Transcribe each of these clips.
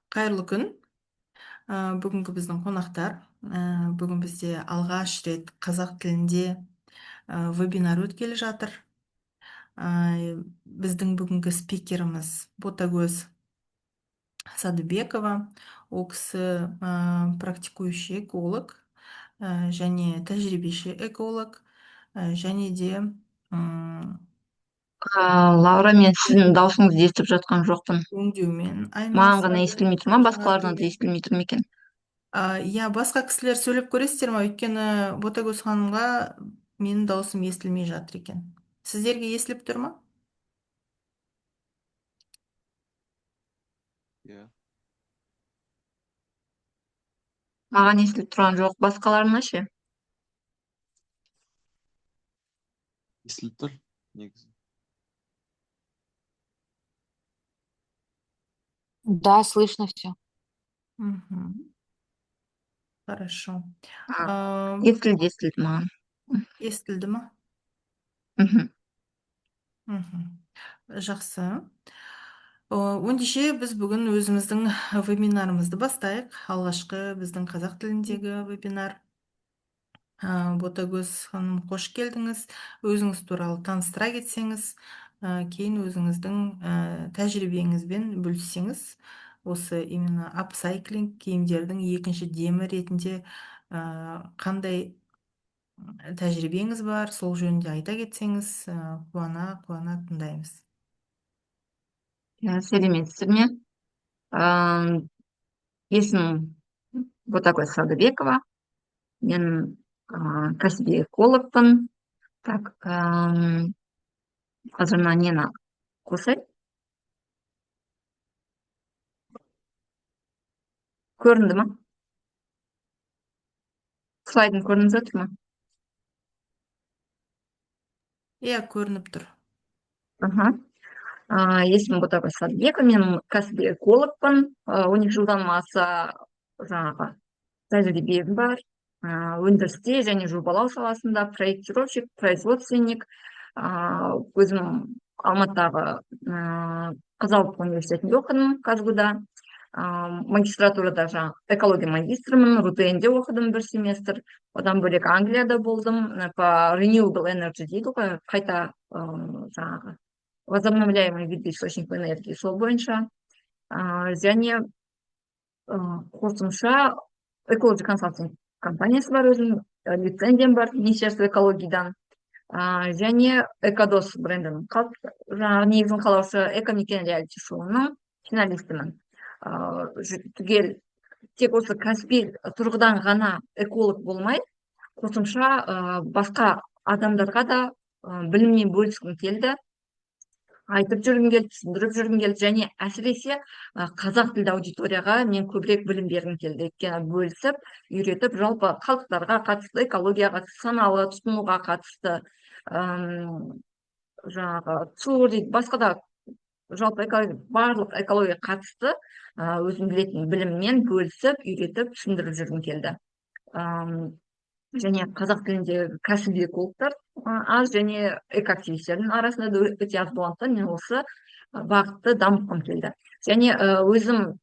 Қайырлы күн. Бүгінгі біздің қонақтар. Бүгін бізде алғаш рет қазақ тілінде вебинар өткелі жатыр. Біздің бүгінгі спикеріміз Ботагөз Садыбекова. Ол кісі практикующий эколог және тәжірибеші эколог және де Лаура, мен сіздің даусыңызды естіп жатқан жоқпын. өңдеумен Маған ғана айналысады. естілмей тұр ма, басқаларына да естілмей тұр ма екен? Иә, басқа кісілер сөйлеп көресіздер ма? Өйткені Ботагөз ханымға менің дауысым естілмей жатыр екен. Сіздерге естіліп тұр ма? Иә, Маған естіліп тұрған жоқ, басқаларына ше? естіліп тұр негізі. Да, слышно все. Мгм. Хорошо. Естілді маған. Естілді ма? Мгм. Мгм. Жақсы. Ендеше біз бүгін өзіміздің вебинарымызды бастайық. Алғашқы біздің қазақ тіліндегі вебинар. Ботагөз ханым, қош келдіңіз. Өзіңіз туралы таныстыра кетсеңіз, кейін өзіңіздің тәжірибеңізбен бөліссеңіз, осы именно апсайклинг киімдердің екінші демі ретінде қандай тәжірибеңіз бар, сол жөнінде айта кетсеңіз, қуана тыңдаймыз. Сәлеметсіздер ме? Есімім Ботагөз Садыбекова. Мен кәсіби экологпын. Так, қазір мына нені қосайын. Көрінді ма? Слайдын көрініп жатыр ма? Иә, көрініп тұр. Есімім Ботагөз Садыбекова, мен кәсіби экологпын. 12 жылдан аса жаңағы тәжірибем бар. Өндірісте және жобалау саласында проектировщик, производственник. Өзім Алматыдағы Қазақ университетінде оқыдым, Казгуда. Магистратурада жаңағы экология магистрымын, РУТН-де оқыдым 1 семестр. Одан бөлек Англияда болдым, по renewable energy дейді ғой, қайта жаңағы возобновляемый виды источников энергии, сол бойынша. Және қосымша экология консалтинг компаниясы бар, өзім лицензиям бар Министерство экологиядан. Және Экодос брендінің жаңағы негізін қалаушы Экомекен реалити шоуының финалистімін. Түгел тек осы кәсіби тұрғыдан ғана эколог болмай, қосымша басқа адамдарға да біліммен бөліскім келді. Айтып жүргім келді, түсіндіріп жүргім келді, және әсіресе қазақ тілді аудиторияға мен көбірек білім бергім келді. Өйткені бөлісіп, үйретіп, жалпы қалдықтарға қатысты, экологияға қатысты, саналы тұтынуға қатысты, жаңағы цур дейді, басқа да жалпы барлық экология қатысты өзім білетін біліммен бөлісіп, үйретіп, түсіндіріп жүргім келді. Және қазақ тілінде кәсіби экологтар аз, және экоактивистердің арасында да өте аз болғандықтан мен осы бағытты дамытқым келді. Және өзім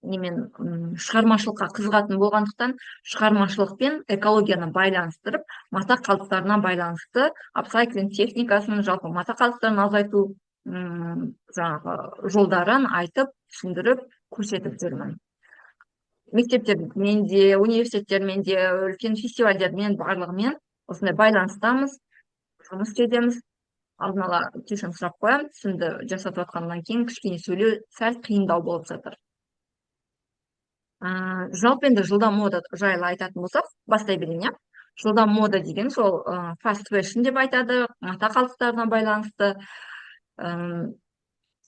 немен шығармашылыққа қызығатын болғандықтан шығармашылықпен экологияны байланыстырып, мата қалдықтарына байланысты апсайклинг техникасын, жалпы мата қалдықтарын азайту жаңағы жолдарын айтып, түсіндіріп, көрсетіп жүрмін. Мектептермен де, университеттермен де, үлкен фестивальдермен барлығымен осындай байланыстамыз, жұмыс істедеміз. Алдын ала кешірім сұрап қоямын, түсінді жасап жатқаннан кейін кішкене сөйлеу сәл қиындау болып жатыр. Жалпы енді жылда мода жайлы айтатын болсақ, бастай берейін, иә. Жылда мода деген сол fast fashion деп айтады, мата қалдықтарына байланысты.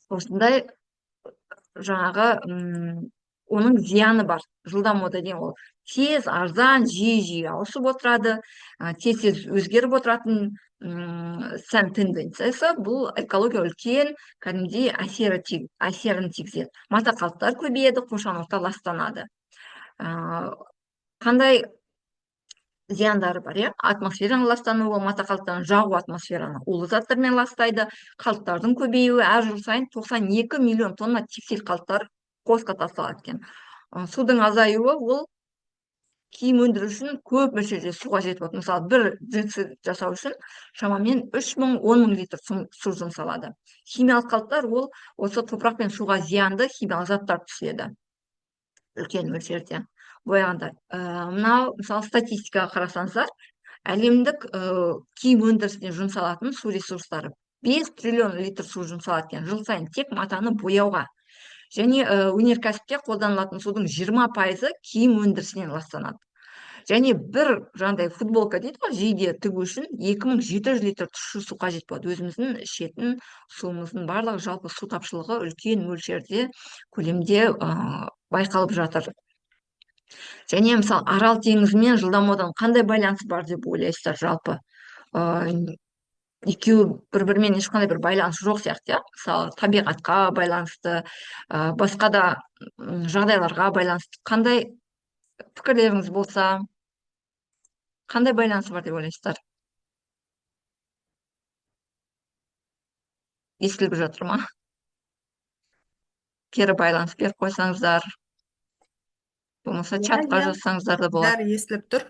Осындай жаңағы оның зияны бар. Жылда мода деген ол тез, арзан, жиі ауысып отырады, тез өзгеріп отыратын сән тенденциясы. Бұл экология үлкен кәдімгідей әсерін тигізеді. Мата қалдықтар көбейеді, қоршаған орта ластанады. Қандай зияндары бар, иә? Атмосфераның ластануы, мата қалдықтарын жағу атмосфераны улы заттармен ластайды. Қалдықтардың көбеюі, әр жыл сайын 92 миллион тонна текстиль қалдықтар қосқа тасталады екен. Судың азаюы ол киім өндіру үшін көп мөлшерде су қажет болады. Мысалы, бір джинсы жасау үшін шамамен 3 мың 10 мың литр су жұмсалады. Химиялық қалдықтар ол осы топырақ пен суға зиянды химиялық заттар түседі үлкен мөлшерде. Бояғандар. Мынау мысалы статистикаға қарасаңыздар, әлемдік киім өндірісіне жұмсалатын су ресурстары 5 триллион литр су жұмсалады екен жыл сайын тек матаны бояуға. Және өнеркәсіпте қолданылатын судың 20% киім өндірісінен ластанады. Және бір жаңағыдай футболка дейді ғой, жейде тігу үшін 2700 литр тұщы су қажет болады. Өзіміздің ішетін суымыздың барлығы, жалпы су тапшылығы үлкен мөлшерде көлемде байқалып жатыр. Және мысалы Арал теңізімен жылдамаудың қандай байланысы бар деп ойлайсыздар жалпы? Екеуі бір-бірімен ешқандай бір байланыс жоқ сияқты, иә? Мысалы табиғатқа байланысты, басқа да жағдайларға байланысты. Қандай пікірлеріңіз болса, қандай байланысы бар деп ойлайсыздар? Естіліп жатыр ма? Кері байланыс беріп қойсаңыздар, болмаса чатқа жазсаңыздар да болады. Бәрі естіліп тұр.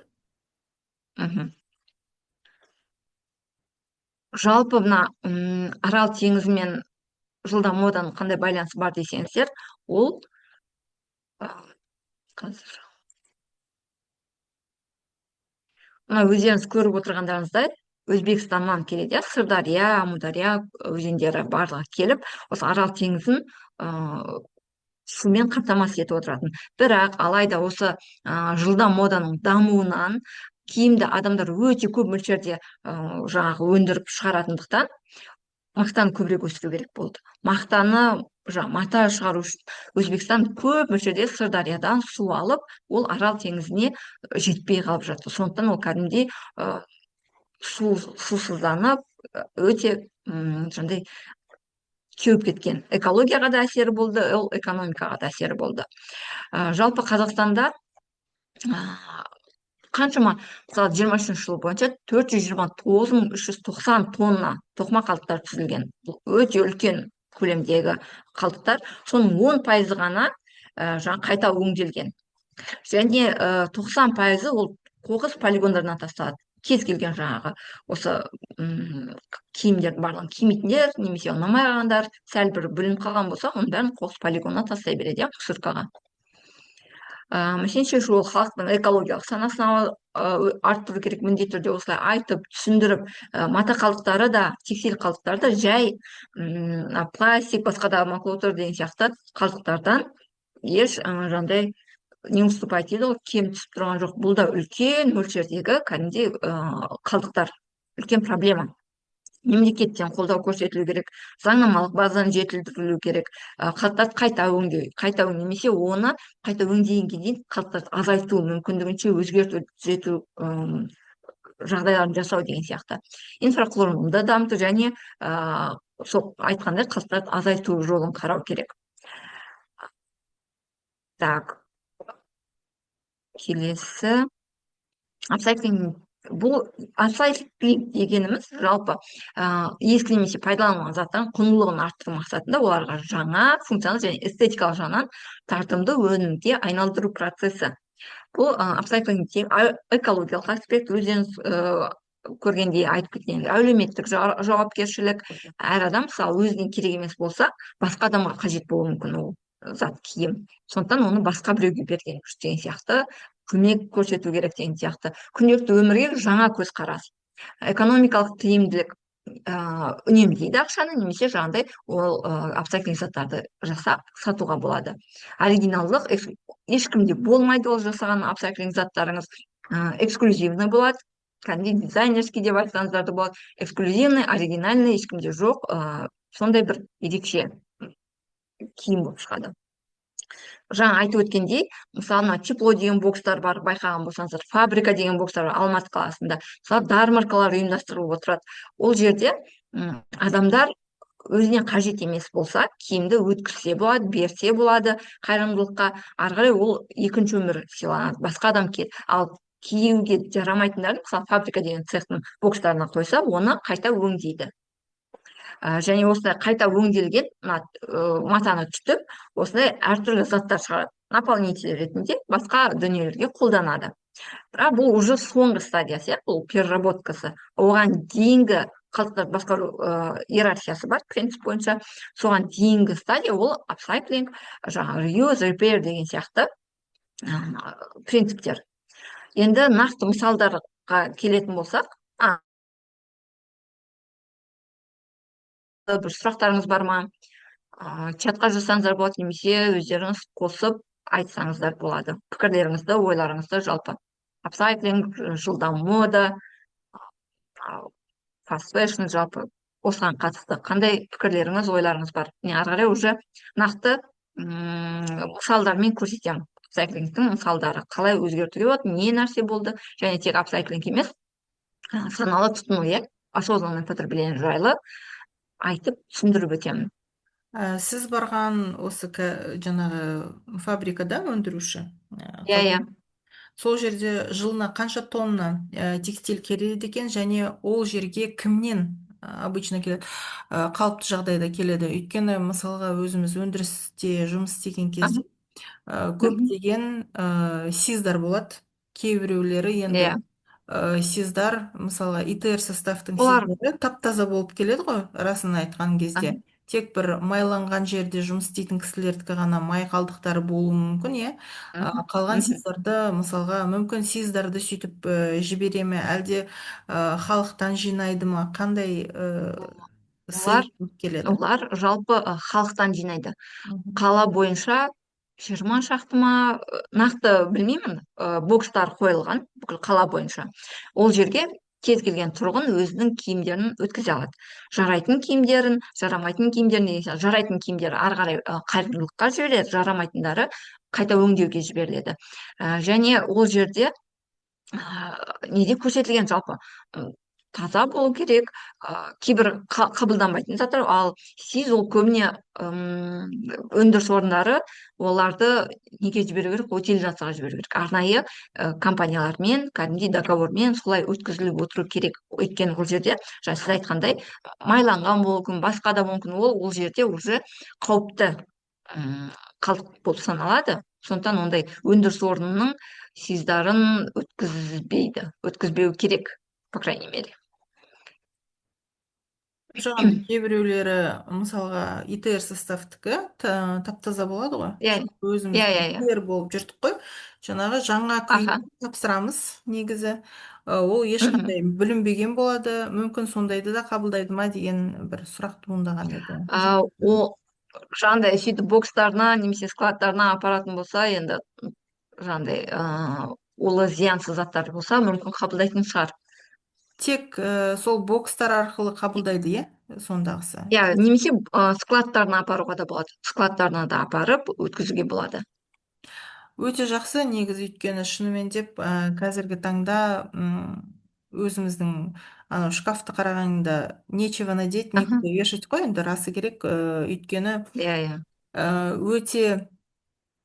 Жалпы мына Арал теңізімен жылдамаудың қандай байланысы бар десеңіздер, ол қазір мына өздеріңіз көріп отырғандарыңыздай Өзбекстаннан келеді, Сырдария, Амудария өзендері барлығы келіп, осы Арал теңізін сумен қамтамасыз етіп отыратын. Бірақ алайда осы жылдам моданың дамуынан киімді адамдар өте көп мөлшерде жаңағы өндіріп шығаратындықтан мақтаны көбірек өсіру керек болды. Мақтаны мата шығару үшін Өзбекстан көп мөлшерде Сырдариядан су алып, ол Арал теңізіне жетпей қалып жатты. Сондықтан ол кәдімгідей сусызданып, өте жаңағыдай кеуіп кеткен. Экологияға да әсері болды, экономикаға да әсері болды. Жалпы Қазақстанда қаншама, мысалы 23 жыл бойынша 429.390 тонна тоқыма қалдықтар түзілген. Өте үлкен көлемдегі қалдықтар. Соның 10% ғана қайта өңделген. Және 90% ол қоқыс полигондарына тасталады. Кез келген жаңағы осы киімдердің барлығын кимейтіндер, немесе ұнамай қалғандар, сәл бір бүлініп қалған болса, оның бәрін қоқыс полигонына тастай береді, мусоркаға. Мәселен шешу, ол халықтың экологиялық санасын арттыру керек, міндетті түрде осылай айтып, түсіндіріп, мата қалдықтары да, текстиль қалдықтары да жай пластик, басқа да макулатура деген сияқты қалдықтардан еш жаңағыдай не уступать дейді, ол кем түсіп тұрған жоқ. Бұл да үлкен мөлшердегі кәдімгідей қалдықтар, үлкен проблема. Мемлекеттен қолдау көрсетілу керек, заңнамалық базаны жетілдірілу керек, қалдықтарды қайта өңдеу, немесе оны қайта өңдегенге дейін қалдықтарды азайту, мүмкіндігінше өзгерту, түзету жағдайларын жасау деген сияқты. Инфрақұрылымды дамыту және сол айтқандай қалдықтарды азайту жолын қарау керек. Так, келесі апсайклинг. Бұл апсайклинг дегеніміз жалпы ескі немесе пайдаланылған заттардың құндылығын арттыру мақсатында оларға жаңа функционал және эстетикалық жағынан тартымды өнімге айналдыру процесі. Бұл апсайклингтегі экологиялық аспект, өздеріңіз көргендей айтып кеткендей, әлеуметтік жауапкершілік. Әр адам мысалы өзіне керек емес болса, басқа адамға қажет болуы мүмкін ол зат, киім. Сондықтан оны басқа біреуге берген деген сияқты, көмек көрсету керек деген сияқты. Күнделікті өмірге жаңа көзқарас, экономикалық тиімділік үнемдейді ақшаны, немесе жаңағыдай ол апсайклинг заттарды жасап сатуға болады. Оригиналдық ешкімде болмайды, ол жасаған апсайклинг заттарыңыз эксклюзивный болады, кәдімгідей дизайнерский деп айтсаңыздар да болады. Эксклюзивный, оригинальный, ешкімде жоқ, сондай бір ерекше киім болып шығады. Жаңа айтып өткендей, мысалы тепло деген бокстар бар, байқаған болсаңыздар, фабрика деген бокстар бар Алматы қаласында, мысалы ярмаркалар ұйымдастырылып отырады. Ол жерде адамдар өзіне қажет емес болса, киімді өткізсе болады, берсе болады қайырымдылыққа, ары қарай ол екінші өмір сыйланады, басқа адам келеді. Ал киюге жарамайтындарын, мысалы фабрика деген цехтың бокстарына қойса, оны қайта өңдейді. және осындай қайта өңделген матаны түтіп осындай әртүрлі заттар шығарады, наполнитель ретінде басқа дүниелерге қолданады. Бірақ бұл уже соңғы стадиясы, бұл переработкасы. Оған дейінгі қалдықтар басқару иерархиясы бар, принцип бойынша. Соған дейінгі стадия ол апсайклинг, жаңағы reuse, repair деген сияқты принциптер. Енді нақты мысалдарға келетін болсақ, бір сұрақтарыңыз бар ма? Чатқа жазсаңыздар болады, немесе өздеріңіз қосып айтсаңыздар болады. Пікірлеріңізді, ойларыңызды жалпы. Апсайклинг, жылдам мода, фаст фэшн, жалпы осыған қатысты қандай пікірлеріңіз, ойларыңыз бар? Ары қарай уже нақты мысалдармен көрсетемін. Апсайклингтің мысалдары қалай өзгертуге болады, не нәрсе болды, және тек апсайклинг емес, саналы тұтыну, осознанное потребление жайлы айтып түсіндіріп өтемін. Сіз барған осы жаңағы фабрикада өндіруші? Иә. Сол жерде жылына қанша тонна текстиль келеді екен, және ол жерге кімнен обычно келеді, қалыпты жағдайда келеді? Өйткені мысалға өзіміз өндірісте жұмыс істеген кезде көптеген сиздар болады. Кейбіреулері енді сиздар, мысалға ИТР составтың Олар сиздары тап-таза болып келеді ғой, расын айтқан кезде. Тек бір майланған жерде жұмыс істейтін кісілердікі ғана май қалдықтары болуы мүмкін, қалған сиздарды, мысалға, мүмкін сиздарды сөйтіп жібере ме, әлде халықтан жинайды ма, қандай сый келеді? олар жалпы халықтан жинайды. Қала бойынша 20 шақты ма, нақты білмеймін, бокстар қойылған бүкіл қала бойынша. Ол жерге кез келген тұрғын өзінің киімдерін өткізе алады. Жарайтын киімдерін, жарамайтын киімдерін, жарайтын киімдері ары қарай қайырымдылыққа жіберіледі, жарамайтындары қайта өңдеуге жіберіледі. Және ол жерде неде көрсетілген, жалпы таза болу керек, кейбір қабылданбайтын заттар, ал сиз ол көбіне өндіріс орындары оларды неге жіберу керек, утилизацияға жіберу керек. Арнайы компаниялармен, кәдімгідей договормен солай өткізіліп отыру керек. Өйткені ол жерде, жаңа сіз айтқандай, майланған болуы мүмкін, басқа да мүмкін, ол жерде уже қауіпті қалдық болып саналады. Сондықтан ондай өндіріс орнының сиздарын өткізбеу керек, по крайней мере. Жаңағыдай кейбіреулері, мысалға, ИТР составтікі тап-таза болады ғой. Өзіміз ИТР болып жүрдік қой. Жаңағы жаңа күйін тапсырамыз негізі. Ол ешқандай бүлінбеген болады. Мүмкін сондайды да қабылдайды ма деген бір сұрақ туындаған еді. Ол жаңағыдай сөйтіп бокстарына немесе складтарына апаратын болса, енді жаңағыдай улы зиянсыз заттар болса, мүмкін қабылдайтын шығар. Тек сол бокстар арқылы қабылдайды, сондағысы? Немесе складтарына апаруға да болады. Складтарына да апарып өткізуге болады. Өте жақсы, негізі, өйткені шынымен деп қазіргі таңда өзіміздің шкафты қарағанда нечего надеть, некуда вешать қой, енді расы керек, өйткені өте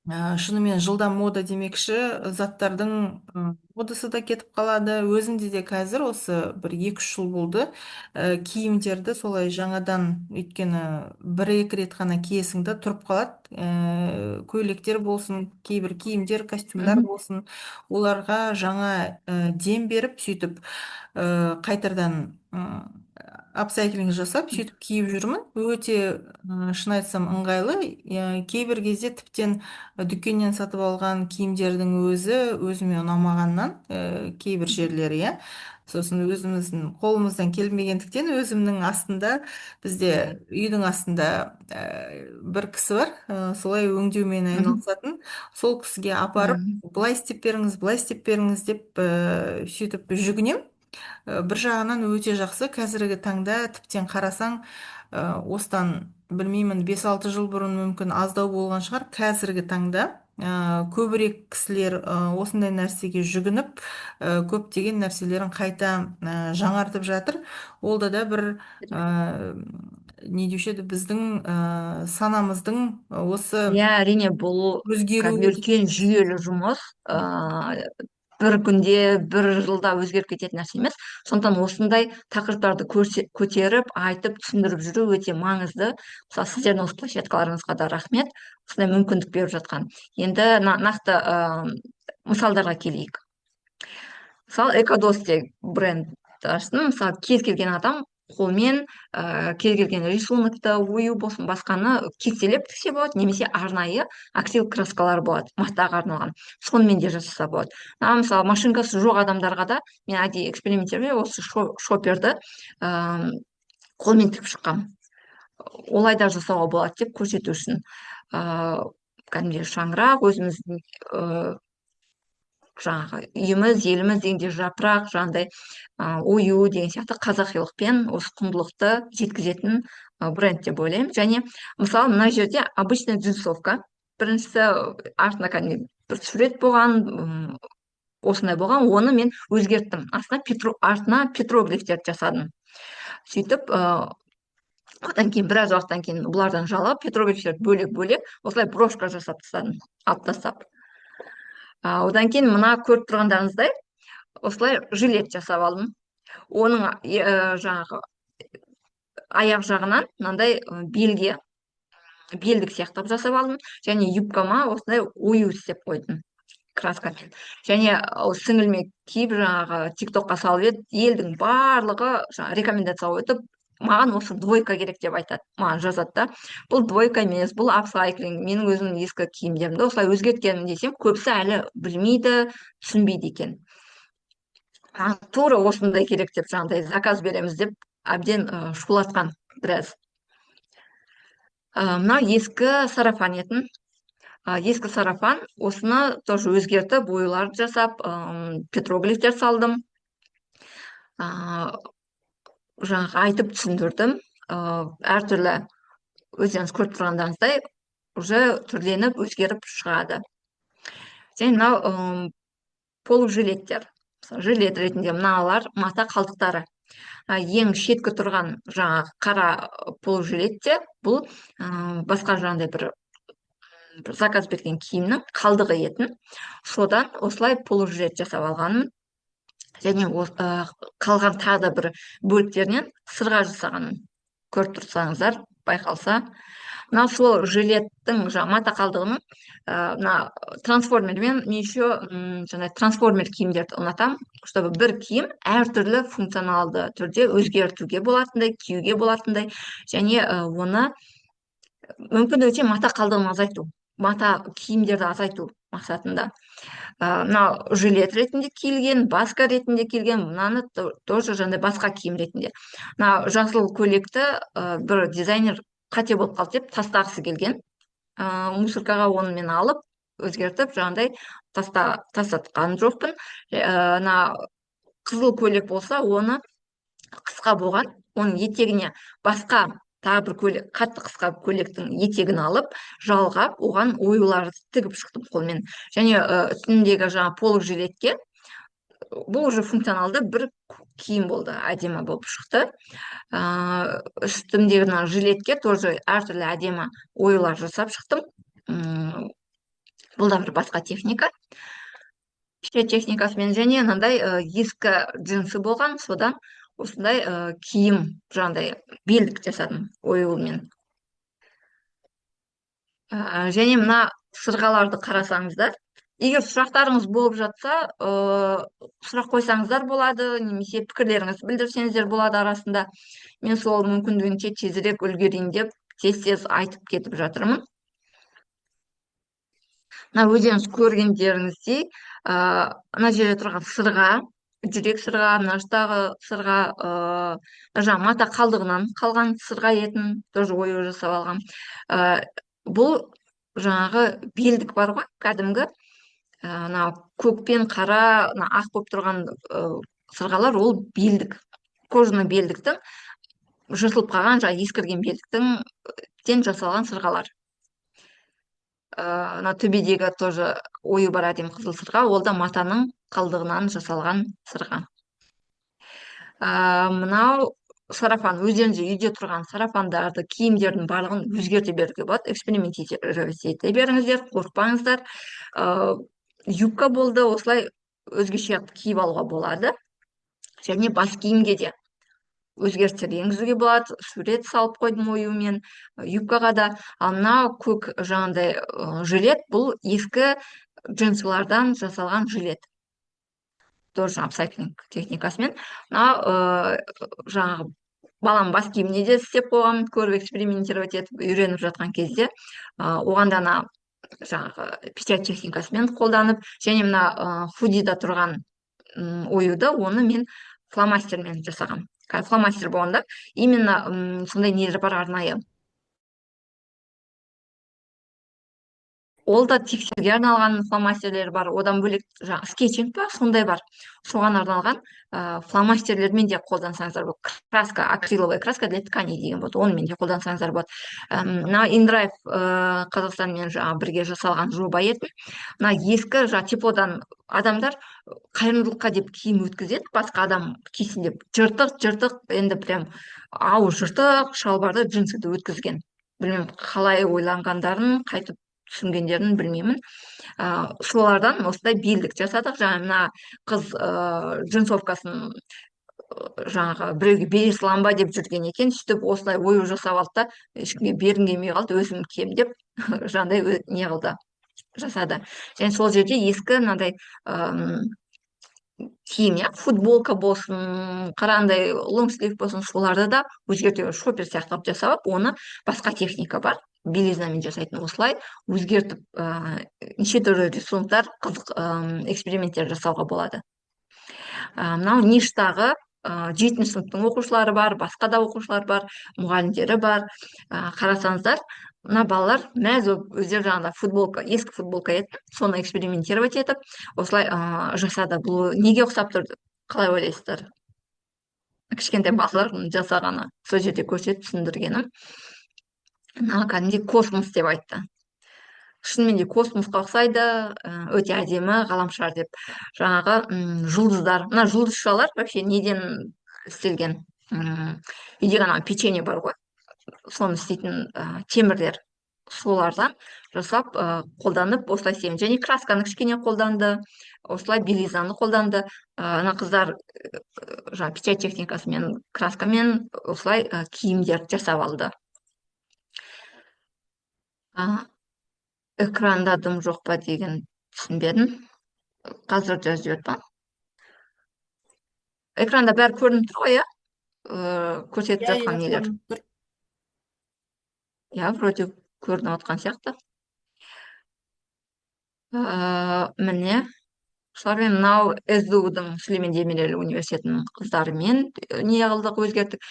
шынымен жылдам мода демекші, заттардың модасы да кетіп қалады. Өзімде де қазір осы бір 2-3 жыл болды, киімдерді солай жаңадан, өйткені 1-2 рет қана киесіңді тұрып қалады. Көйлектер болсын, кейбір киімдер, костюмдар болсын, оларға жаңа дем беріп, сөйтіп қайтардан апсайклинг жасап, сөйтіп киіп жүрмін. Өте, шын айтсам, ыңғайлы. Кейбір кезде тіптен дүкеннен сатып алған киімдердің өзіме ұнамағаннан, кейбір жерлері, сосын өзіміздің қолымыздан келмегендіктен, өзімнің астында, бізде үйдің астында бір кісі бар, солай өңдеумен айналысатын. Сол кісіге апарып, былай істеп беріңіз деп сөйтіп жүгінем. Бір жағынан өте жақсы. Қазіргі таңда тіптен қарасаң, осыдан білмеймін, 5-6 жыл бұрын мүмкін аздау болған шығар. Қазіргі таңда көбірек кісілер осындай нәрсеге жүгініп, көптеген нәрселерін қайта жаңартып жатыр. Олда да бір не деуші еді, біздің санамыздың осы әрине, бұл үлкен жүйелі жұмыс. бір күнде бір жылда өзгеріп кететін нәрсе емес. Сондықтан осындай тақырыптарды көтеріп айтып түсіндіріп жүру өте маңызды. Мысалы сіздердің осы площадкаларыңызға да рахмет, осындай мүмкіндік беріп жатқан. Енді нақты мысалдарға келейік. Мысалы экодос деген бренд аштым. Мысалы кез келген адам қолмен кез келген рисунокты, ою болсын басқаны кестелеп тіксе болады, немесе арнайы акрил краскалар болады, матаға арналған. Сонымен де жасаса болады. Мысалы машинкасы жоқ адамдарға да мен әдейі эксперименттерде осы шоперді қолмен тігіп шыққам. Олай да жасауға болады деп көрсету үшін. Кәдімгідей шаңырақ, өзіміздің жаңағы үйіміз, еліміз дегенде жапырақ, жаңағыдай ою деген сияқты қазақилықпен осы құндылықты жеткізетін бренд деп ойлаймын. Және мысалы мына жерде обычная джинсовка. Біріншісі артына кәдімгі бір сурет болған, осындай болған, оны мен өзгерттім. Артына петроглифтерді жасадым. Сөйтіп, одан кейін біраз уақыттан кейін бұлардан жалап, петроглифтерді бөлек-бөлек осылай брошка жасап тастадым, алып тастап. Одан кейін мына көріп тұрғандарыңыздай осылай жилет жасап алдым. Оның жаңағы аяқ жағынан мынандай белдік сияқтап жасап алдым. Және юбкама осындай ою істеп қойдым краскамен. Және сіңіліме киіп жаңағы тиктокқа салып еді, елдің барлығы рекомендация қойып, маған осы двойка керек деп айтады, маған жазады да. Бұл двойка емес, бұл апсайклинг, менің өзімнің ескі киімдерімді осылай өзгерткенмін десем, көбісі әлі білмейді, түсінбейді екен. Тура осындай керек деп жаңағыдай заказ береміз деп әбден шулатқан біраз. Мынау ескі сарафан етін. Ескі сарафан, осыны тоже өзгертіп, оюларды жасап, петроглифтер салдым. Жаңағы айтып түсіндірдім. Әртүрлі өздеріңіз көріп тұрғандарыңыздай уже түрленіп, өзгеріп шығады. Және мынау полужилеттер. Жилет ретінде мыналар мата қалдықтары. Ең шеткі тұрған жаңағы қара полужилетте бұл басқа жаңағыдай бір заказ берген киімнің қалдығы етін. Содан осылай полужилет жасап алғанмын. Және қалған тағы да бір бөліктерінен сырға жасағанмын. Көріп тұрсаңыздар, байқалса. Мына сол жилеттің мата қалдығының трансформермен мен еще трансформер киімдерді ұнатам, чтобы бір киім әртүрлі функционалды түрде өзгертуге болатындай, киюге болатындай, және оны мүмкін өте мата қалдығын азайту, мата киімдерді азайту мақсатында. Мына жилет ретінде киілген, баска ретінде киілген, мынаны тоже жаңағыдай басқа киім ретінде. Мына жасыл көйлекті бір дизайнер қате болып қалды деп тастағысы келген. Мусоркаға оны мен алып, өзгертіп, жаңағыдай тастатқан жоқпын. Қызыл көйлек болса, оны қысқа болған, оның етегіне басқа тағы бір көйлек, қатты қысқа көйлектің етегін алып, жалғап, оған оюларды тігіп шықтым қолмен. Және үстіндегі жаңа полу жилетке бұл уже функционалды бір киім болды, әдемі болып шықты. Үстімдегі жилетке тоже әртүрлі әдемі оюлар жасап шықтым. Бұл да бір басқа техника. Техникасымен және мынандай ескі джинсы болған, содан осындай киім, жаңағыдай белдік жасадым оюмен. Және мына сырғаларды қарасаңыздар, егер сұрақтарыңыз болып жатса, сұрақ қойсаңыздар болады, немесе пікірлеріңізді білдірсеңіздер болады арасында. Мен сол мүмкіндігінше тезірек үлгерейін деп тез айтып кетіп жатырмын. Мына өздеріңіз көргендеріңіздей, мына жерде тұрған сырға, жүрек сырға, мына жақтағы сырға, жаңа мата қалдығынан қалған сырға етін тоже ою жасап алғам. Бұл жаңағы белдік бар ғой, кәдімгі көк пен қара, ақ болып тұрған сырғалар, ол белдік, кожаный белдіктің жыртылып қалған, жаңа ескірген белдіктен жасалған сырғалар. Төбедегі тоже ою бар әдемі қызыл сырға, ол да матаның қалдығынан жасалған сырға. Мынау сарафан, өздеріңіз үйде тұрған сарафандарды, киімдердің барлығын өзгерте беруге болады, эксперимент ете беріңіздер, қорықпаңыздар. Юбка болды, осылай өзгеше киіп алуға болады. Және бас киімге де өзгерістер енгізуге болады. Сурет салып қойдым оюмен, юбкаға да. Ал мынау көк жаңағыдай жилет, бұл ескі джинсылардан жасалған жилет. Тоже апсайклинг техникасымен. Мына жаңағы балам бас киіміне де істеп қойғанмын, көріп экспериментировать етіп үйреніп жатқан кезде оған да ана жаңағы печать техникасымен қолданып, және мына худида тұрған оюды оны мен фломастермен жасағам. Фломастер болғанда именно сондай нелер бар арнайы. Ол да текстильге арналған фломастерлер бар, одан бөлек жаңағы скетчинг бар, сондай бар. Соған арналған фломастерлермен де қолдансаңыздар болады. Краска, акриловая краска для тканей деген болады, онымен де қолдансаңыздар болады. Мына InDrive Қазақстанмен бірге жасалған жоба еді. Мына ескі теплодан адамдар қайырымдылыққа деп киім өткізеді, басқа адам кисін деп. Жыртық, енді прям ауыр жыртық шалбарды, джинсыды өткізген. Білмеймін, қалай ойланғандарын, қайтып түсінгендерін білмеймін. Солардан осылай белдік жасадық. Жаңа мына қыз джинсовкасын жаңағы біреуге бере салам ба деп жүрген екен. Сөйтіп осылай ою жасап алды да, ешкімге бергім келмей қалды, өзім кием деп жаңағыдай не қылды, жасады. Және сол жерде ескі мынандай киім, футболка болсын, қарандай лонгслив болсын, соларды да өзгертіп, шопер сияқты қылып жасап, оны басқа техника бар, белизнамен жасайтын, осылай өзгертіп неше түрлі рисунктар, қызық эксперименттер жасауға болады. Мынау ништағы 7-ші сыныптың оқушылары бар, басқа да оқушылар бар, мұғалімдері бар. Қарасаңыздар, мына балалар мәз өздері жаңағыда футболка, ескі футболка еді, соны экспериментировать етіп, осылай жасады. Бұл неге ұқсап тұрды? Қалай ойлайсыздар? Кішкентай балалардың жасағаны, сол жерде көрсетіп түсіндіргенім. Кәдімгідей космос деп айтты. Шынымен де космосқа ұқсайды, өте әдемі, ғаламшар деп. Жаңағы жұлдыздар, мына жұлдызшалар вообще неден істелген? Үйде ғана печенье бар ғой, соны істейтін темірлер, солардан жасап қолданып осылай істеген. Және красканы кішкене қолданды, осылай белизаны қолданды. Ана қыздар жаңа печать техникасымен, краскамен осылай киімдер жасап алды. Экранда дым жоқ па деген түсінбедім. Қазір жазып жатпа. Экранда бәрі көрініп тұр ғой, көрсетіп жатқан нелер. Вроде көрініп отқан сияқты. Міне, солармен мынау СДУ-дың Сүлеймен Демирел университетінің қыздарымен не қылдық, өзгерттік.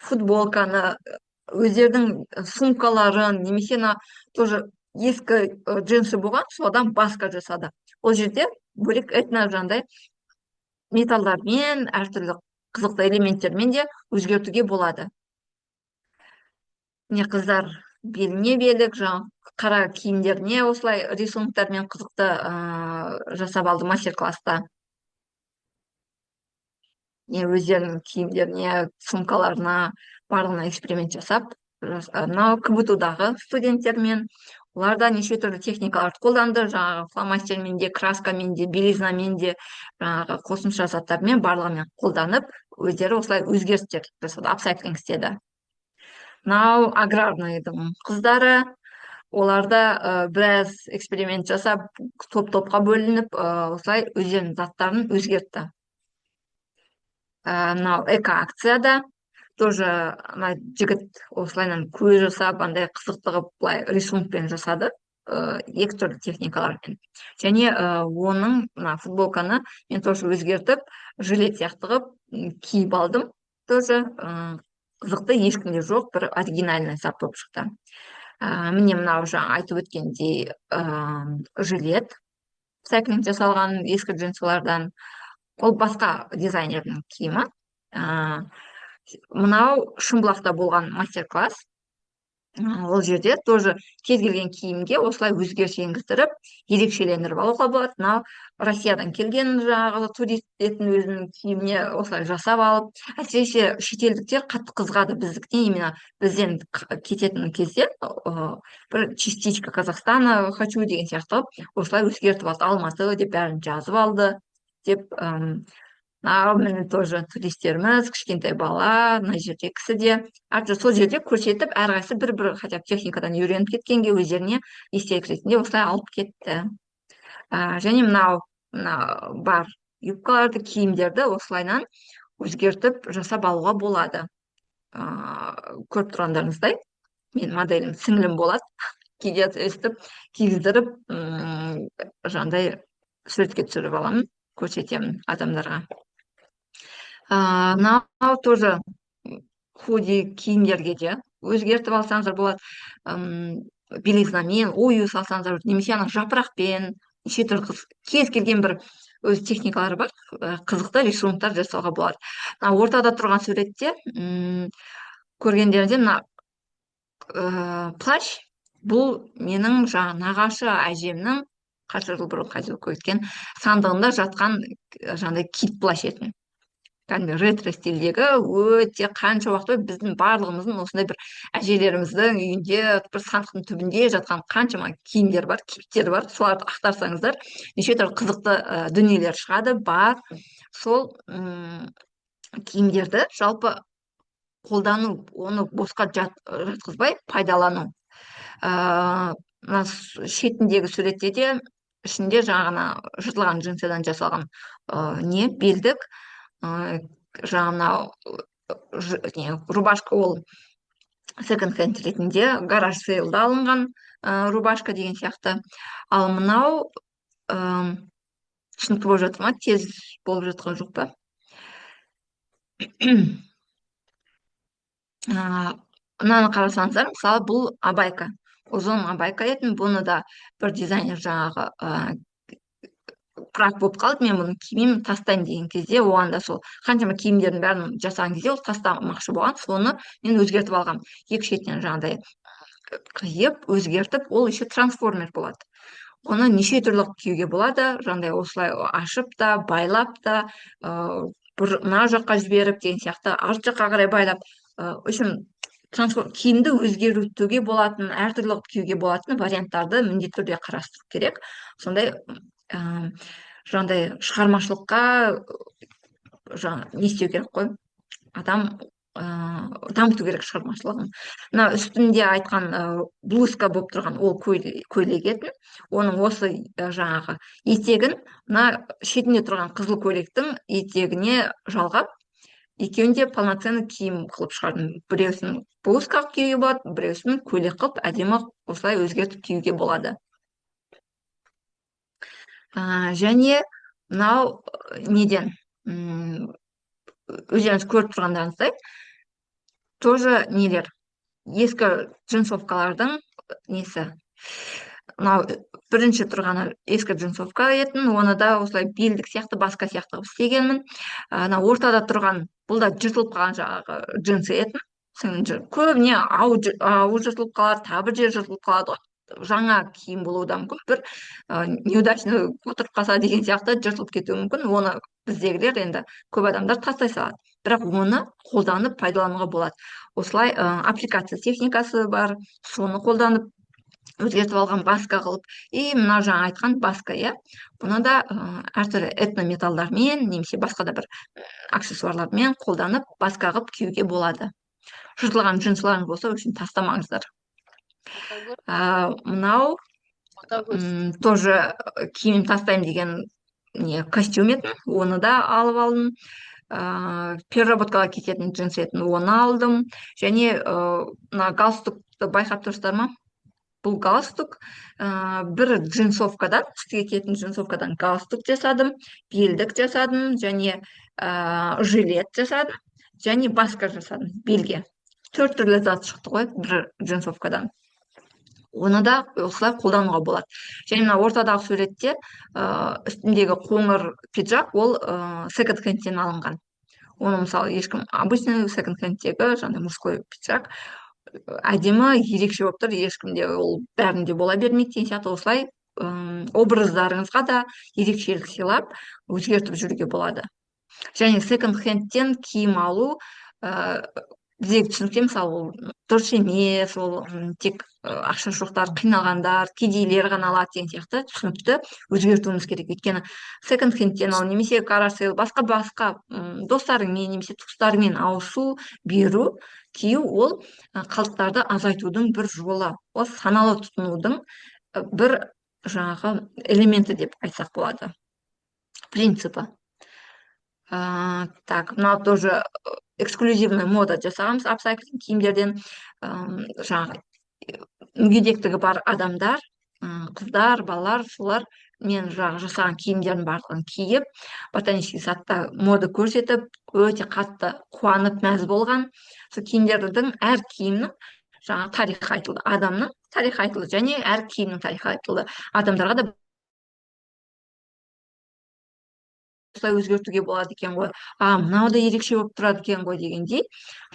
Футболканы, өздердің сумкаларын, немесе тоже ескі джинсы болған, содан басқа жасады. Ол жерде бөлек этно металдармен, әртүрлі қызықты элементтермен де өзгертуге болады. Міне қыздар беліне белік, қара киімдеріне осылай рисунктармен қызықты жасап алды мастер-класста. Өздерінің киімдеріне, сумкаларына, барлығына эксперимент жасап, мынау КБТУ-дағы студенттермен, оларда неше түрлі техникаларды қолданды, жаңағы фломастермен де, краскамен де, белизнамен де, жаңағы қосымша заттармен барлығымен қолданып, өздері осылай өзгерістер жасады, апсайклинг істеді. Мынау аграрныйдың қыздары, оларда біраз эксперимент жасап, топ-топқа бөлініп, осылай өздерінің заттарын өзгертті. Мынау эко-акцияда тоже жігіт осылайынан көз жасап, андай қызықтығып, былай рисункпен жасады, екі түрлі техникалармен. Және оның футболканы мен тоже өзгертіп, жилет сияқты қылып киіп алдым. Тоже қызықты, ешкімде жоқ, бір оригинальный зат болып шықты. Міне мынау жаңа айтып өткендей жилет, сайклинг жасалған ескі джинсылардан. Ол басқа дизайнердің киімі. Мынау Шымбұлақта болған мастер-класс. Ол жерде тоже кез келген киімге осылай өзгеріс енгіздіріп, ерекшеленіп алуға болады. Мынау Россиядан келген жаңағы туристердің өзінің киіміне осылай жасап алып, әсіресе шетелдіктер қатты қызығады біздіктен, именно бізден кететін кезде бір частичка Казахстана хочу деген сияқты осылай өзгертіп алды. Алматы деп бәрін жазып алды. деп міне тоже туристтеріміз, кішкентай бала, мына жерде кісі де. Әйтеуір сол жерде көрсетіп, әрқайсысы бір хотя бы техникадан үйреніп кеткенге өздеріне естелік ретінде осылай алып кетті. Және мына бар юбкаларды, киімдерді осылайнан өзгертіп жасап алуға болады. Көріп тұрғандарыңыздай, мен моделім сіңлім болады. Кейде өстіп кигіздіріп, жаңағыдай суретке түсіріп аламын, көрсетемін адамдарға. Мынау тоже худи киімдерге де өзгертіп алсаңыздар болады. Белизнамен, ою салсаңыздар, немесе ана жапырақпен, неше түрлі кез келген бір өз техникалары бар, қызықты рисунктар жасауға болады. Ортада тұрған суретте көргендерде мына плащ, бұл менің нағашы әжемнің қанша жыл бұрын қайтып кеткен сандығында жатқан жаңағыдай кит плащ етін. Кәдімгі ретро стильдегі өте қанша уақыт біздің барлығымыздың осындай бір әжелеріміздің үйінде бір сандықтың түбінде жатқан қаншама киімдер бар, киттер бар. Соларды ақтарсаңыздар, неше түрлі қызықты дүниелер шығады, бар. Сол киімдерді жалпы қолдану, оны босқа жатқызбай пайдалану. Мына шетіндегі суретте де ішінде жаңағына жыртылған джинсыдан жасалған белдік, жаңа рубашка, ол секонд-хенд ретінде гараж сейлда алынған рубашка деген сияқты. Ал мынау шынықты болып жатыр ма, тез болып жатқан жоқ па? Мынаны қарасаңыздар, мысалы, бұл абайка, ұзын абайка етін. Бұны да бір дизайнер жаңағы құрақ болып қалды, мен бұны кимеймін, тастаймын деген кезде, оған да сол қаншама киімдердің бәрін жасаған кезде ол тастамақшы болған, соны мен өзгертіп алғам. Екі шетінен жаңағыдай қиып, өзгертіп, ол еще трансформер болады. Оны неше түрлі киюге болады, жаңағыдай осылай ашып та, байлап та, мына жаққа жіберіп деген сияқты, арт жаққа қарай байлап, үшін киімді өзгертуге болатын, әртүрлі киюге болатын варианттарды міндетті түрде қарастыру керек. Сондай жаңағыдай шығармашылыққа не істеу керек қой, адам дамыту керек шығармашылығын. Мына үстінде айтқан блузка болып тұрған ол көйлек етін, оның осы жаңағы етегін мына шетінде тұрған қызыл көйлектің етегіне жалғап, екеуінде полноценный киім қылып шығардым. Біреусін блузка киюге болады, біреусін көйлек қылып әдемі осылай өзгертіп киюге болады. Және мынау неден, өздеріңіз көріп тұрғандарыңыздай, тоже нелер, ескі джинсовкалардың несі. Мынау бірінші тұрғаны ескі джинсовка етін, оны да осылай белдік сияқты, басқа сияқты істегенмін. Ортада тұрған, бұл да жыртылып қалған жаңағы джинсы етін. Көбіне ау жыртылып қалады, табы жер жыртылып қалады. Жаңа киім болуы да мүмкін, бір неудачно отырып қалса деген сияқты жыртылып кетуі мүмкін. Оны біздегілер енді көп адамдар тастай салады. Бірақ оны қолданып пайдалануға болады. Осылай аппликация техникасы бар, соны қолданып өзгертіп алған басқа қылып. И мына жаңа айтқан басқа, бұны да әртүрлі этнометалдармен, немесе басқа да бір аксессуарлармен қолданып, басқа қылып киюге болады. Жыртылған джинсыларыңыз болса, үшін тастамаңыздар. Мынау тоже киім тастаймын деген костюм етін, оны да алып алдым. Переработкаға кететін джинс етін, оны алдым. Және мына галстукты байқап тұрсыздар ма? Бұл галстук, бір джинсовкадан, үстіге кететін джинсовкадан галстук жасадым, белдік жасадым, және жилет жасадым, және басқа жасадым белге. 4 түрлі зат шықты ғой бір джинсовкадан. Оны да осылай қолдануға болады. Және мына ортадағы суретте үстіндегі қоңыр пиджак, ол секонд-хендтен алынған. Оны мысалы ешкім, обычный секонд-хендтегі жаңағы мужской пиджак әдемі, ерекше болып тұр, ешкімде ол бәрінде бола бермейді деген сияқты. Осылай образдарыңызға да ерекшелік сыйлап, өзгертіп жүруге болады. Және секонд-хендтен киім алу біздегі түсінікте мысалы ол дұрыс емес, ол тек ақша жоқтар, қиналғандар, кедейлер ғана алады деген сияқты түсінікті өзгертуіміз керек. Өйткені секонд хендтен ал немесе гараж сейл басқа достарыңмен немесе туыстарыңмен ауысу, беру, кию ол қалдықтарды азайтудың бір жолы. Ол саналы тұтынудың бір жаңағы элементі деп айтсақ болады, принципі. Так, мынау тоже эксклюзивный мода жасағанбыз апсайклинг киімдерден. Жаңағы мүгедектігі бар адамдар, қыздар, балалар, солар мен жасаған киімдердің барлығын киіп, ботанический садта мода көрсетіп, өте қатты қуанып мәз болған. Сол киімдердің әр киімнің жаңағы тарихы айтылды, адамның тарихы айтылды, және әр киімнің тарихы айтылды. Адамдарға да осылай өзгертуге болады екен ғой, мынау да ерекше болып тұрады екен ғой дегендей,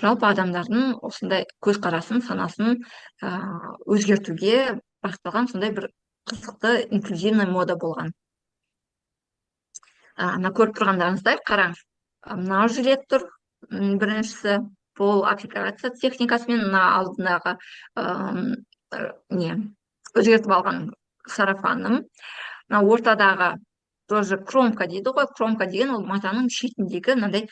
жалпы адамдардың осындай көзқарасын, санасын өзгертуге бағытталған сондай бір қызықты инклюзивный мода болған. Мына көріп тұрғандарыңыздай қараңыз, мынау жилет тұр, біріншісі пол аппликация техникасымен, мына алдындағы өзгертіп алған сарафаным, мына ортадағы тоже кромка дейді ғой. Кромка деген ол матаның шетіндегі мынандай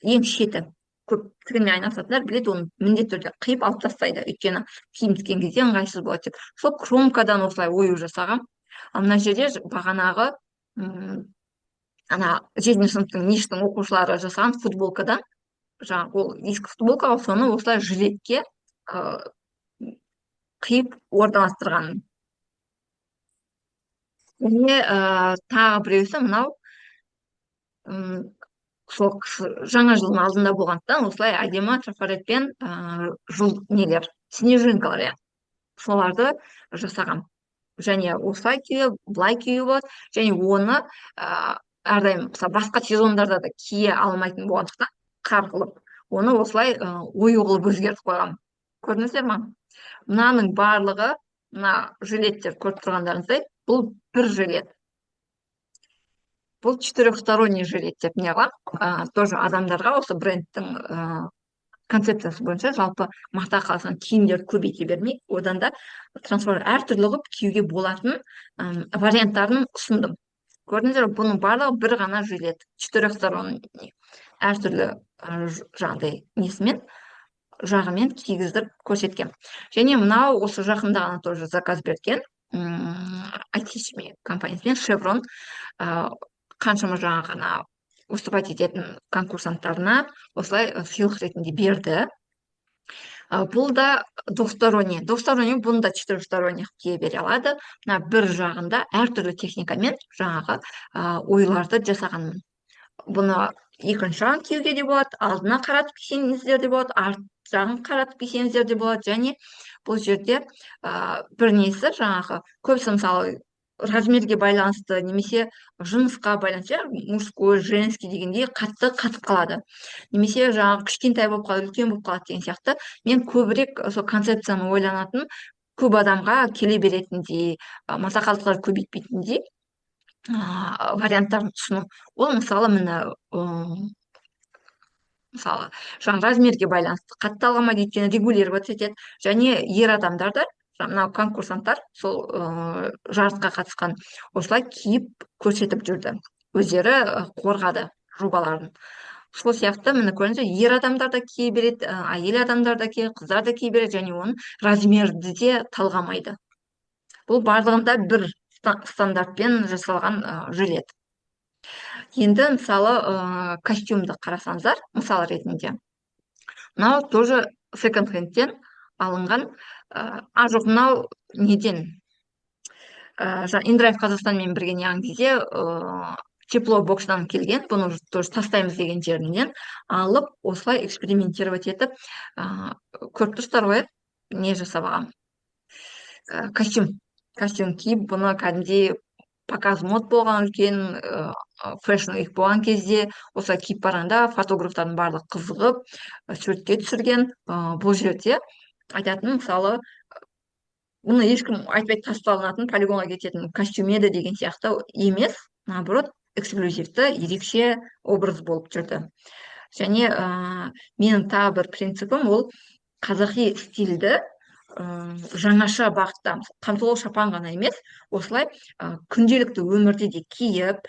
ең шеті. Көп тігінмен айналысатындар біледі, оны міндетті түрде қиып алып тастайды, өйткені киім тіккен кезде ыңғайсыз болады деп. Сол кромкадан осылай ою жасаған. Ал мына жерде бағанағы ана 7-ші сыныптың ништің оқушылары жасаған футболкадан, жаңағы ол ескі футболка, соны осылай жилетке қиып орналастырған. Және тағы біреусі мынау сол жаңа жылдың алдында болғандықтан осылай әдемі трафаретпен нелер, снежинкалар, соларды жасаған. Және осылай кию, былай кию болады, және оны әрдайым басқа сезондарда да кие алмайтын болғандықтан қар қылып, оны осылай ою қылып өзгертіп қойған. Көрдіңіздер ма? Мынаның барлығы, мына жилеттер көріп тұрғандарыңыздай, бұл бір жилет. Бұл четырехсторонний жилет деп неғылам. Тоже адамдарға осы брендтің концепциясы бойынша жалпы мақта қаласынан киімдер көбейте бермей, одан да әртүрлі қылып киюге болатын варианттарын ұсындым. Көрдіңіздер, бұның барлығы бір ғана жилет, четырехсторонний, әртүрлі жаңағыдай несімен, жағымен кигіздіріп көрсеткен. Және мынау осы жақында ғана тоже заказ берген айтишми компаниясымен Шеврон қаншама жаңағына выступать ететін конкурсанттарына осылай сыйлық ретінде берді. Бұл да двухсторонний, бұны да четырехсторонний кие бере алады. Мына бір жағында әртүрлі техникамен жаңағы ойларды жасағанмын. Бұны екінші жағын киюге де болады, алдына қаратып кисеңіздер де болады, арт жағын қаратып кисеңіздер де болады. Және бұл жерде бір несі жаңағы көбісі мысалы размерге байланысты немесе жынысқа байланысты, мужской, женский дегендей қатты қатып қалады. Немесе жаңағы кішкентай болып қалады, үлкен болып қалады деген сияқты. Мен көбірек сол концепцияны ойланатын, көп адамға келе беретіндей, масақалдықтар көбейтпейтіндей варианттарын ұсыну. Ол мысалы мысалы жаңағы размерге байланысты қатты алғамайды, өйткені регулировать етеді. Және ер адамдар да, мынау конкурсанттар сол жарысқа қатысқан осылай киіп көрсетіп жүрді, өздері қорғады жобаларын. Сол сияқты міне көріңіздер, ер адамдар да кие береді, әйел адамдар да кие, қыздар да кие береді, және оның размерді де талғамайды. Бұл барлығында бір стандартпен жасалған жилет. Енді мысалы костюмді қарасаңыздар, мысал ретінде, мынау тоже секонд-хендтен алынған. Жоқ, мынау неден? Индрайв Қазақстанмен бірге неған кезде тепло бокстан келген, бұны тоже тастаймыз деген жерінен алып, осылай экспериментировать етіп, көріп тұрсыздар ғой, не жасап алған? Костюм киіп, бұны кәдімгідей показ мод болған, үлкен фэшн уик болған кезде осылай киіп барғанда фотографтардың барлығы қызығып суретке түсірген. Бұл жерде айтатын, мысалы, бұны ешкім айтпайды, тасталынатын, полигонға кететін костюм еді деген сияқты емес, наоборот, эксклюзивті, ерекше образ болып жүрді. және менің тағы бір принципім ол қазақи стильді жаңаша бағытта қамзол шапан ғана емес, осылай күнделікті өмірде де киіп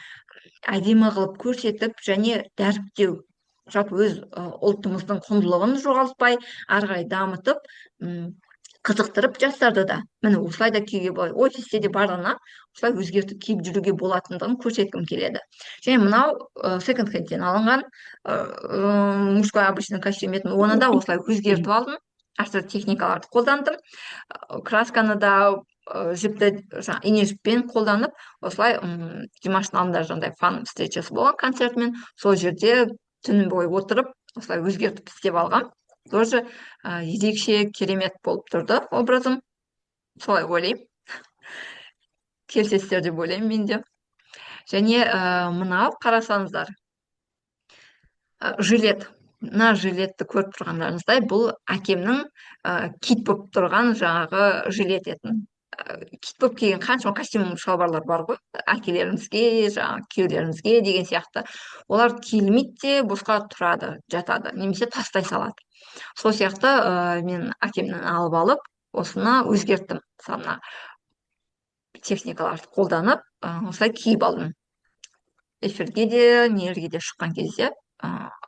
әдемі қылып көрсетіп және дәріптеу, жалпы өз ұлтымыздың құндылығын жоғалтпай ары қарай дамытып қызықтырып жастарды да міне осылай да киюге болады, офисте де барлығына осылай өзгертіп киіп жүруге болатындығын көрсеткім келеді. Және мынау секонд хендтен алынған мужской обычный костюм еді, оны да осылай өзгертіп алдым, әртүрлі техникаларды қолдандым, красканы да жіпті ине жіппен қолданып осылай димаштың алдында жаңағыдай фан встречасы болған, концертмен, сол жерде түн бойы отырып осылай өзгертіп істеп алғам. Тоже ерекше керемет болып тұрды образым, солай ойлаймын. Келісесіздер деп ойлаймын мен де. Және мынау қарасаңыздар, жилет. Мына жилетті көріп тұрғандарыңыздай, бұл әкемнің кит болып тұрған жаңағы жилет етін. Кит болып киген қаншама костюм шалбарлар бар ғой, әкелерімізге, жаңағы күйеулерімізге деген сияқты. Олар киілмейді де, босқа тұрады, жатады, немесе тастай салады. Сол сияқты мен әкемнен алып алып, осыны өзгерттім. Мына техникаларды қолданып, осылай киіп алдым. Эфирге де, нелерге де шыққан кезде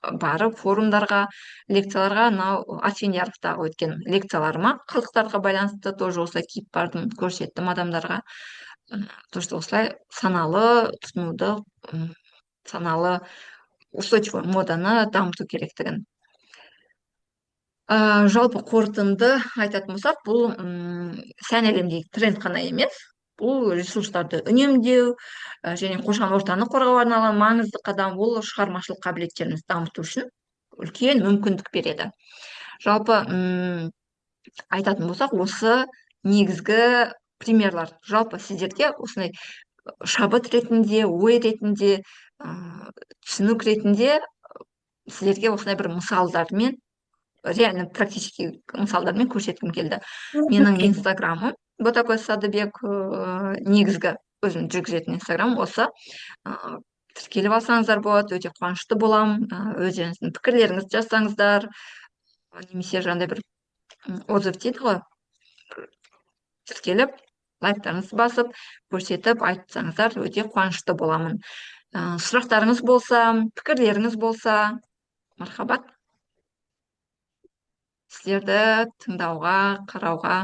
барып форумдарға, лекцияларға, мынау Асфендияровтағы өткен лекцияларыма қалдықтарға байланысты тоже осылай киіп бардым, көрсеттім адамдарға. Тоже осылай саналы тұтынуды, саналы устойчивый моданы дамыту керектігін. Жалпы қорытынды айтатын болсақ, бұл сән әлемдегі тренд қана емес, бұл ресурстарды үнемдеу және қоршаған ортаны қорғауға арналған маңызды қадам. Ол шығармашылық қабілеттерімізді дамыту үшін үлкен мүмкіндік береді. Жалпы айтатын болсақ, осы негізгі примерлар. Жалпы сіздерге осындай шабыт ретінде, ой ретінде, түсінік ретінде сіздерге осындай бір мысалдармен, реально практически мысалдармен көрсеткім келді. Менің инстаграмым Ботакөз Садыбек, негізгі өзім жүргізетін инстаграм осы. Тіркеліп алсаңыздар болады, өте қуанышты болам. Өздеріңіздің пікірлеріңізді жазсаңыздар, немесе жаңағыдай бір отзыв дейді ғой, тіркеліп лайктарыңызды басып көрсетіп айтсаңыздар, өте қуанышты боламын. Сұрақтарыңыз болса, пікірлеріңіз болса, мархабат. Сіздерді тыңдауға, қарауға,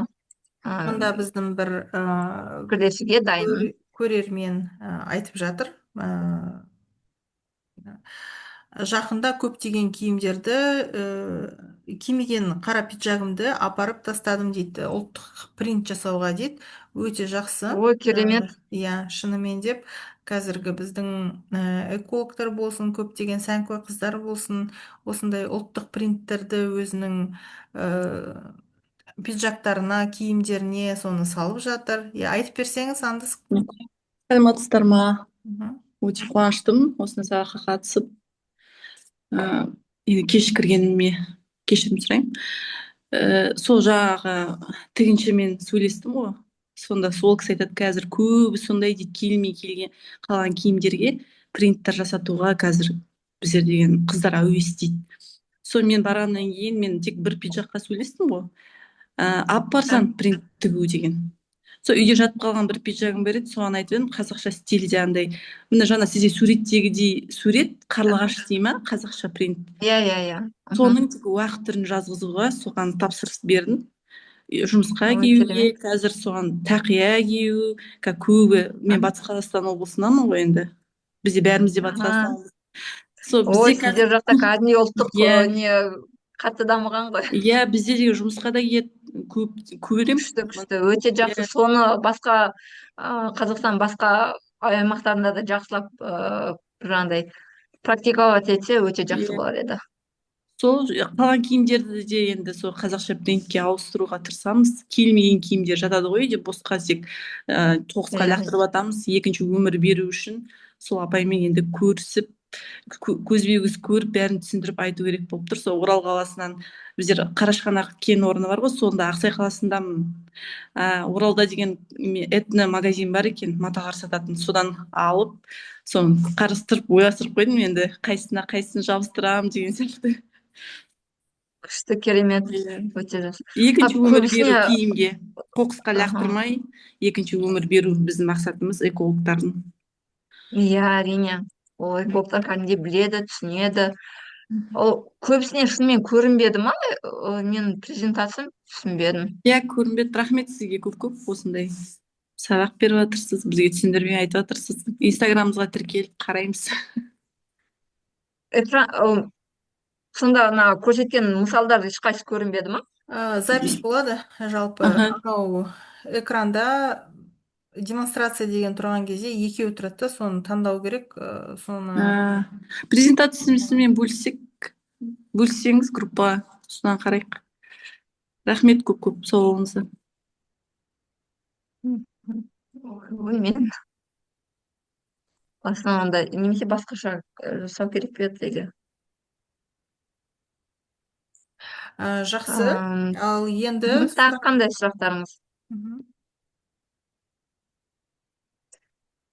Онда біздің бір пікірлесуге дайынмын. көрермен айтып жатыр. Жақында көптеген киімдерді кимеген қара пиджагымды апарып тастадым дейді. Ұлттық принт жасауға дейді. Өте жақсы. Ой, керемет. Иә, шынымен деп қазіргі біздің экологтар болсын, көптеген сәнқой қыздар болсын, осындай ұлттық принттерді өзінің пиджактарына, киімдеріне соны салып жатыр. Айтып берсеңіз, Андыс. Саламатсыздар ма? Өте қуаныштымын осыны сабаққа қатысып. Кешкіргеніме кешірім сұраймын. Сол жағы тігіншімен сөйлестім ғой. Сонда сол кісі айтады, қазір көбі сондай дейді, келмей келген қалған киімдерге принттер жасатуға қазір біздер деген қыздар әуес дейді. Сонымен барғаннан кейін мен тек бір пиджакқа сөйлестім ғой. Алып барсаң принт тігу деген. Сол үйде жатып қалған бір пиджагым бар еді, соған айтып едім, қазақша стильде андай. Міне жаңа сізде суреттегідей сурет, қарлығаш дей ма, қазақша принт. Иә. Соның тек уақыт түрін жазғызуға соған тапсырыс бердім. Жұмысқа киюге, қазір соған тақия кию, көбі, мен Батыс Қазақстан облысынанмын ғой енді. Бізде бәріміз де Батыс Қазақстан облысы. Ой, сіздер жақта кәдімгі ұлттық не қатты дамыған ғой. Иә, бізде де жұмысқа да көремін. Күшті, өте жақсы. Соны басқа Қазақстан басқа аймақтарында да жақсылап жаңағыдай практиковать етсе өте жақсы болар еді. Сол қалған киімдерді де енді сол қазақша принтке ауыстыруға тырысамыз. Келмеген киімдер жатады ғой, деп босқа тек тоғысқа лақтырып атамыз. Екінші өмір беру үшін сол апаймен енді көрісіп көзбе көз көріп бәрін түсіндіріп айту керек болып тұр. Сол Орал қаласынан біздер Қарашығанақ кен орны бар ғой, сонда Ақсай қаласындамын. Оралда деген этно магазин бар екен, матағар сататын. Содан алып, соны қарастырып ойластырып қойдым, енді қайсысын жабыстырамын деген сияқты. Күшті, керемет, Иә. өте жақсы. Екінші өмір беру Көбісіне, киімге, қоқысқа аха, лақтырмай, екінші өмір беру біздің мақсатымыз, экологтардың. иә, әрине. Ол экологтар кәдімгідей біледі, түсінеді. Ол көбісіне шынымен көрінбеді ма? Менің презентациям түсінбедім. Иә, көрінбеді. Рахмет сізге көп осындай сабақ беріп жатырсыз, бізге түсіндірме айтып жатырсыз. Инстаграмымызға тіркеліп қараймыз. Сонда ана көрсеткен мысалдар ешқайсысы көрінбеді ма? Запись болады жалпы. Аха. Анау экранда демонстрация деген тұрған кезде екеу тұрады да, соны таңдау керек. Соны Презентациясымен бөліссеңіз группаға, содан қарайық. Рахмет көп сауалыңызға. Білмеймін. Басынан онда немесе басқаша жасау керек пе еді? жақсы. Ал енді Тағы қандай сұрақтарыңыз? Мгм.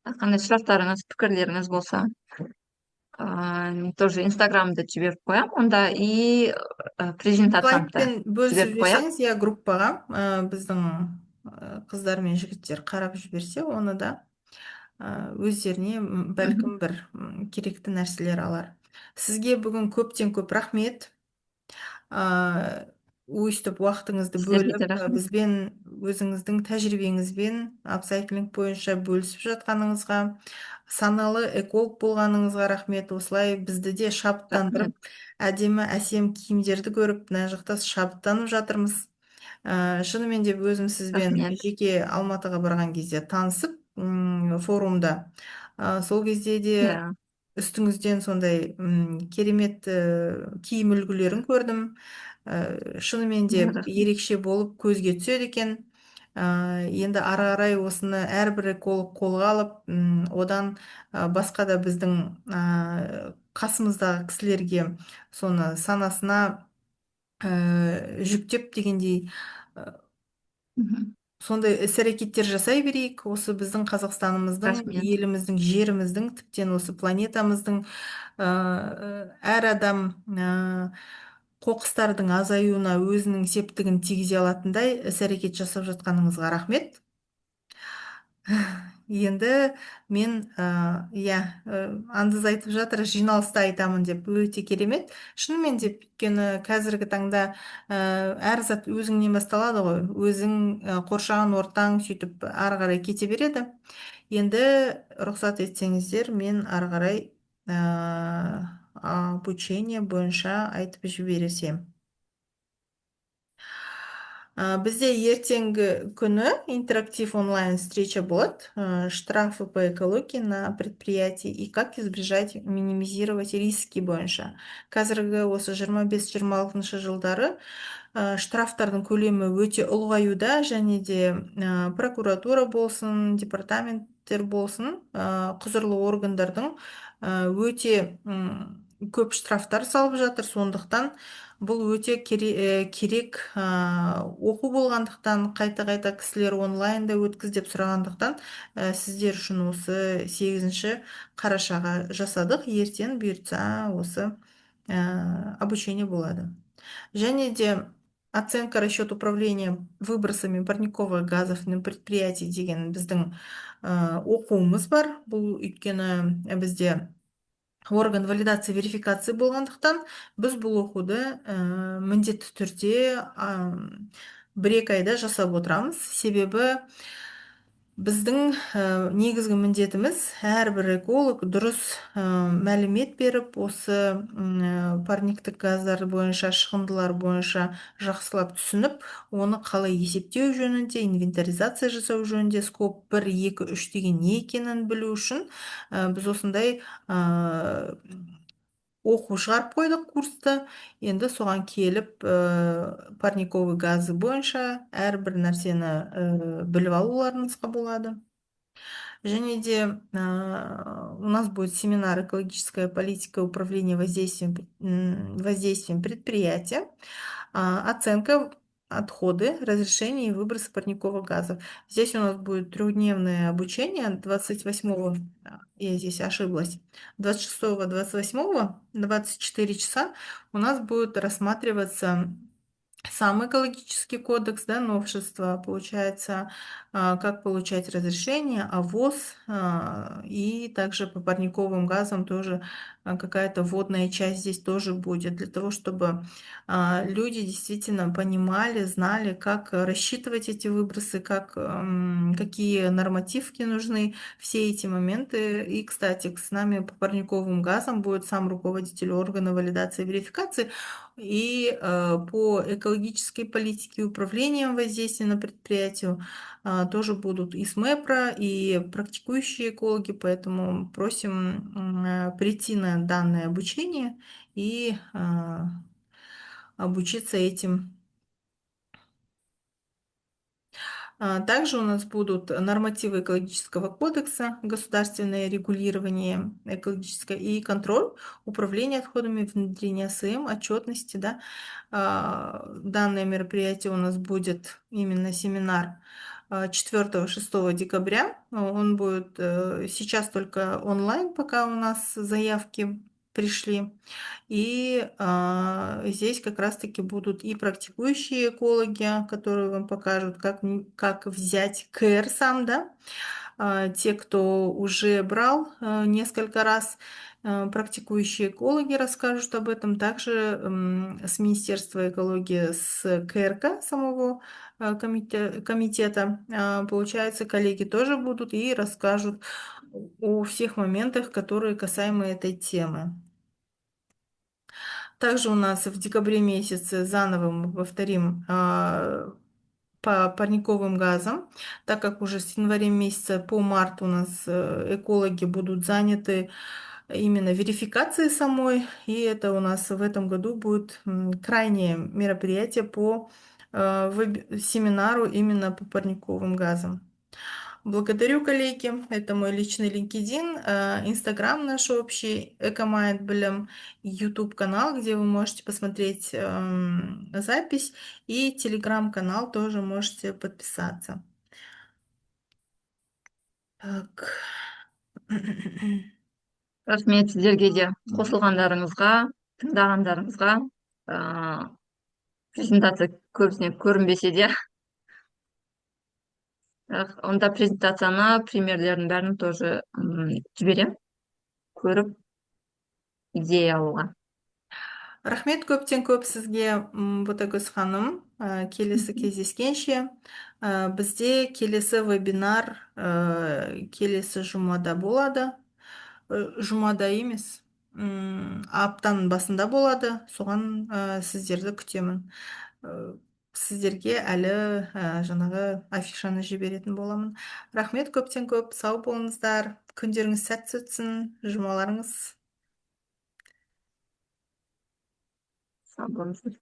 Тағы қандай сұрақтарыңыз, пікірлеріңіз болса, мен тоже инстаграмды жіберіп қоямын, онда и презентациямды Слайдпен бөлісіп жіберіп қоямын. жіберсеңіз, иә, группаға біздің қыздар мен жігіттер қарап жіберсе, оны да өздеріне бәлкім бір керекті нәрселер алар. Сізге бүгін көптен көп рахмет. Өйстіп уақытыңызды Сіздерге бөліп де рахмет. бізбен өзіңіздің тәжірибеңізбен апсайклинг бойынша бөлісіп жатқаныңызға, саналы эколог болғаныңызға рахмет. Осылай бізді де шабыттандырып, әдемі әсем киімдерді көріп, мына жақта шабыттанып жатырмыз. Шынымен де өзім сізбен Рахмет. жеке Алматыға барған кезде танысып, форумда, сол кезде де Иә, үстіңізден сондай керемет киім үлгілерін көрдім. Шынымен де рахмет. ерекше болып көзге түседі екен. Енді ары қарай осыны әрбір эколог қолға алып, одан басқа да біздің қасымыздағы кісілерге соны санасына жүктеп дегендей сондай іс-әрекеттер жасай берейік. Осы біздің Қазақстанымыздың, Рахмет. еліміздің, жеріміздің, тіптен осы планетамыздың әр адам қоқыстардың азаюына өзінің септігін тигізе алатындай іс-әрекет жасап жатқаныңызға рахмет. Енді мен иә, андыз айтып жатыр, жиналыста айтамын деп, өте керемет. Шынымен де, өйткені қазіргі таңда әр зат өзіңнен басталады ғой. Өзің қоршаған ортаң сөйтіп ары қарай кете береді. Енді рұқсат етсеңіздер, мен ары қарай обучение бойынша айтып жіберсем. Бізде ертеңгі күні интерактив онлайн встреча болады. Штрафы по экологии на предприятии и как избежать, минимизировать риски бойынша. Қазіргі осы 25-26 жылдары штрафтардың көлемі өте ұлғаюда, және де прокуратура болсын, департаменттер болсын, құзырлы органдардың өте көп штрафтар салып жатыр. Сондықтан бұл өте керек оқу болғандықтан, қайта кісілер онлайнда өткіз деп сұрағандықтан, сіздер үшін осы 8 қарашаға жасадық. Ертең бұйыртса осы обучение болады. Және де оценка, расчет управления выбросами парниковых газов на предприятии деген біздің оқуымыз бар. Бұл өйткені бізде орган валидация верификация болғандықтан, біз бұл оқуды міндетті түрде 1-2 айда жасап отырамыз. Себебі біздің негізгі міндетіміз әрбір эколог дұрыс мәлімет беріп, осы парниктік газдар бойынша, шығындылар бойынша жақсылап түсініп, оны қалай есептеу жөнінде, инвентаризация жасау жөнінде, скоп 1, 2, 3 деген не екенін білу үшін біз осындай оқу шығарып қойдық, курсты. Енді соған келіп, парниковый газы бойынша әрбір нәрсені біліп алуларыңызға болады. Және де у нас будет семинар «Экологическая политика управления воздействием предприятия», оценка отходы, разрешения и выбросы парниковых газов. Здесь у нас будет трехдневное обучение 28-го, я здесь ошиблась, 26-го, 28-го, 24 часа у нас будет рассматриваться сам экологический кодекс, да, новшества, получается, как получать разрешение, ОВОЗ, и также по парниковым газам тоже какая-то вводная часть здесь тоже будет, для того, чтобы люди действительно понимали, знали, как рассчитывать эти выбросы, какие нормативки нужны, все эти моменты. И, кстати, с нами по парниковым газам будет сам руководитель органа валидации и верификации, и по экологической политике и управлением воздействием на предприятию тоже будут и СМЭПРа, и практикующие экологи, поэтому просим прийти на данное обучение и обучиться этим. Также у нас будут нормативы экологического кодекса, государственное регулирование экологическое и контроль, управление отходами, внедрение СМ, отчетности. Да. Данное мероприятие у нас будет именно семинар 4-6 декабря. Он будет сейчас только онлайн, пока у нас заявки пришли. И здесь как раз-таки будут и практикующие экологи, которые вам покажут, как взять КР сам, да. Те, кто уже брал несколько раз, практикующие экологи расскажут об этом. Также с Министерства экологии, с КРК самого комитета, получается, коллеги тоже будут и расскажут о всех моментах, которые касаемы этой темы. Также у нас в декабре месяце заново мы повторим по парниковым газам, так как уже с января месяца по март у нас экологи будут заняты именно верификацией самой, и это у нас в этом году будет крайнее мероприятие по семинару именно по парниковым газам. Благодарю, коллеги. Это мой личный LinkedIn, Инстаграм наш общий, Экомайнд Блем, YouTube канал, где вы можете посмотреть запись, и Телеграм-канал тоже можете подписаться. Так. Рахмет сіздерге де қосылғандарыңызға, тыңдағандарыңызға. Презентация көбісіне көрінбесе де, онда презентацияны, примерлердің бәрін тоже жіберем, көріп, идея алуға. Рахмет көптен көп сізге, Ботагөз ханым. Келесі кездескенше. Бізде келесі вебинар келесі жұмада болады. Жұмада емес, аптаның басында болады. Соған сіздерді күтемін. Сіздерге әлі жаңағы афишаны жіберетін боламын. Рахмет көптен көп. Сау болыңыздар. Күндеріңіз сәтті өтсін. Жұмаларыңыз. Сау болыңыздар.